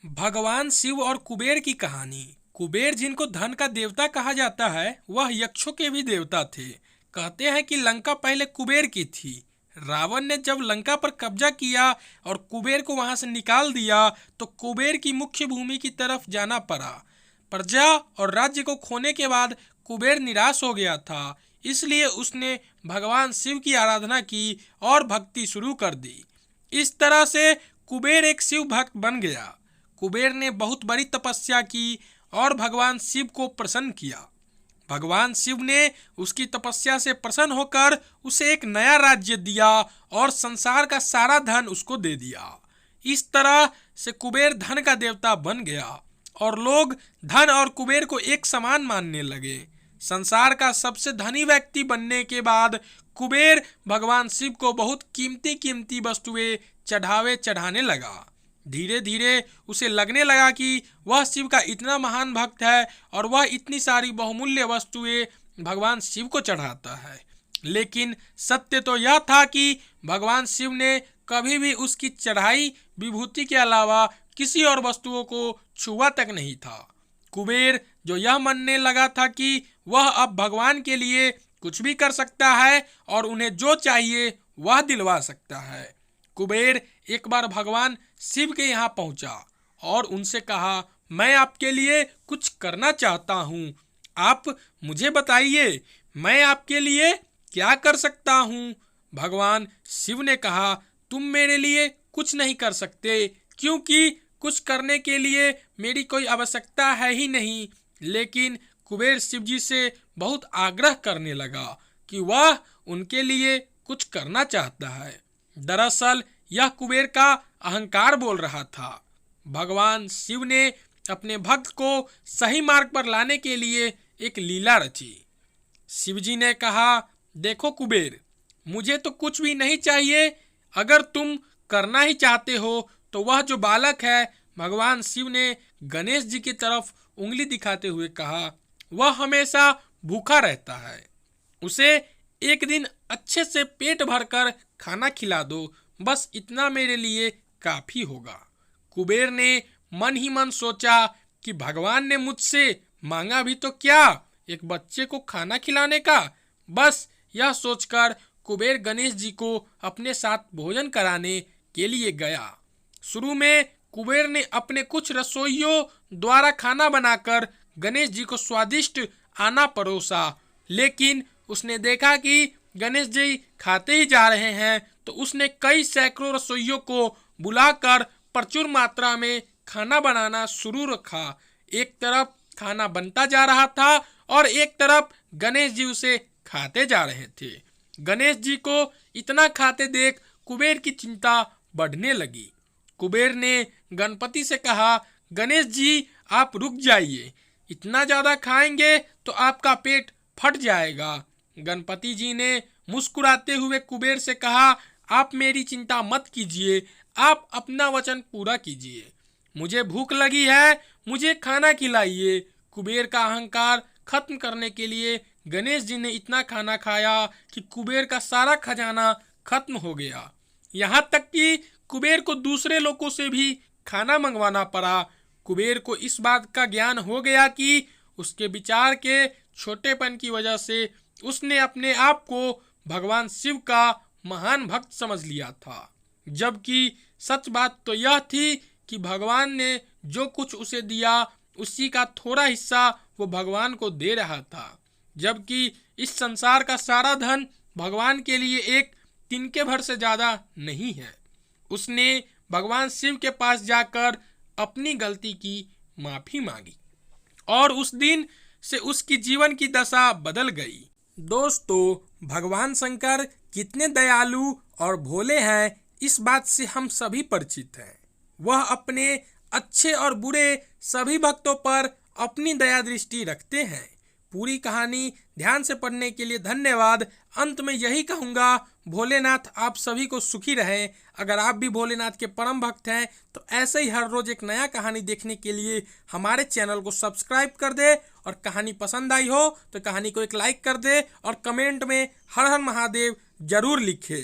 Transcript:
भगवान शिव और कुबेर की कहानी। कुबेर, जिनको धन का देवता कहा जाता है, वह यक्षों के भी देवता थे। कहते हैं कि लंका पहले कुबेर की थी। रावण ने जब लंका पर कब्जा किया और कुबेर को वहां से निकाल दिया तो कुबेर की मुख्य भूमि की तरफ जाना पड़ा। प्रजा और राज्य को खोने के बाद कुबेर निराश हो गया था, इसलिए उसने भगवान शिव की आराधना की और भक्ति शुरू कर दी। इस तरह से कुबेर एक शिव भक्त बन गया। कुबेर ने बहुत बड़ी तपस्या की और भगवान शिव को प्रसन्न किया। भगवान शिव ने उसकी तपस्या से प्रसन्न होकर उसे एक नया राज्य दिया और संसार का सारा धन उसको दे दिया। इस तरह से कुबेर धन का देवता बन गया और लोग धन और कुबेर को एक समान मानने लगे। संसार का सबसे धनी व्यक्ति बनने के बाद कुबेर भगवान शिव को बहुत कीमती कीमती वस्तुएं चढ़ाने लगा। धीरे धीरे उसे लगने लगा कि वह शिव का इतना महान भक्त है और वह इतनी सारी बहुमूल्य वस्तुएं भगवान शिव को चढ़ाता है। लेकिन सत्य तो यह था कि भगवान शिव ने कभी भी उसकी चढ़ाई विभूति के अलावा किसी और वस्तुओं को छुआ तक नहीं था। कुबेर जो यह मानने लगा था कि वह अब भगवान के लिए कुछ भी कर सकता है और उन्हें जो चाहिए वह दिलवा सकता है। कुबेर एक बार भगवान शिव के यहाँ पहुंचा और उनसे कहा, मैं आपके लिए कुछ करना चाहता हूँ, आप मुझे बताइए मैं आपके लिए क्या कर सकता हूँ। भगवान शिव ने कहा, तुम मेरे लिए कुछ नहीं कर सकते, क्योंकि कुछ करने के लिए मेरी कोई आवश्यकता है ही नहीं। लेकिन कुबेर शिव जी से बहुत आग्रह करने लगा कि वह उनके लिए कुछ करना चाहता है। दरअसल यह कुबेर का अहंकार बोल रहा था। भगवान शिव ने अपने भक्त को सही मार्ग पर लाने के लिए एक लीला रची। शिव जी ने कहा, देखो कुबेर, मुझे तो कुछ भी नहीं चाहिए। अगर तुम करना ही चाहते हो तो वह जो बालक है, भगवान शिव ने गणेश जी की तरफ उंगली दिखाते हुए कहा, वह हमेशा भूखा रहता है, उसे एक दिन अच्छे से पेट भरकर खाना खिला दो, बस इतना मेरे लिए काफी होगा। कुबेर ने मन ही मन सोचा कि भगवान ने मुझसे मांगा भी तो क्या, एक बच्चे को खाना खिलाने का। बस यह सोचकर कुबेर गणेश जी को अपने साथ भोजन कराने के लिए गया। शुरू में कुबेर ने अपने कुछ रसोइयों द्वारा खाना बनाकर गणेश जी को स्वादिष्ट आना परोसा, लेकिन उसने देखा कि गणेश जी खाते ही जा रहे हैं तो उसने कई सैकड़ों रसोइयों को बुलाकर प्रचुर मात्रा में खाना बनाना शुरू रखा। एक तरफ खाना बनता जा रहा था और एक तरफ गणेश जी उसे खाते जा रहे थे। गणेश जी को इतना खाते देख कुबेर की चिंता बढ़ने लगी। कुबेर ने गणपति से कहा, गणेश जी आप रुक जाइए, इतना ज्यादा खाएंगे तो आपका पेट फट जाएगा। गणपति जी ने मुस्कुराते हुए कुबेर से कहा, आप मेरी चिंता मत कीजिए, आप अपना वचन पूरा कीजिए, मुझे भूख लगी है, मुझे खाना खिलाइए। कुबेर का अहंकार खत्म करने के लिए गणेश जी ने इतना खाना खाया कि कुबेर का सारा खजाना खत्म हो गया। यहाँ तक कि कुबेर को दूसरे लोगों से भी खाना मंगवाना पड़ा। कुबेर को इस बात का ज्ञान हो गया कि उसके विचार के छोटेपन की वजह से उसने अपने आप को भगवान शिव का महान भक्त समझ लिया था, जबकि सच बात तो यह थी कि भगवान ने जो कुछ उसे दिया उसी का थोड़ा हिस्सा वो भगवान को दे रहा था, जबकि इस संसार का सारा धन भगवान के लिए एक तिनके भर से ज्यादा नहीं है। उसने भगवान शिव के पास जाकर अपनी गलती की माफी मांगी और उस दिन से उसकी जीवन की दशा बदल गई। दोस्तों, भगवान शंकर कितने दयालु और भोले हैं, इस बात से हम सभी परिचित हैं। वह अपने अच्छे और बुरे सभी भक्तों पर अपनी दया दृष्टि रखते हैं। पूरी कहानी ध्यान से पढ़ने के लिए धन्यवाद। अंत में यही कहूँगा, भोलेनाथ आप सभी को सुखी रहें। अगर आप भी भोलेनाथ के परम भक्त हैं तो ऐसे ही हर रोज एक नया कहानी देखने के लिए हमारे चैनल को सब्सक्राइब कर दे और कहानी पसंद आई हो तो कहानी को एक लाइक कर दे और कमेंट में हर हर महादेव जरूर लिखे।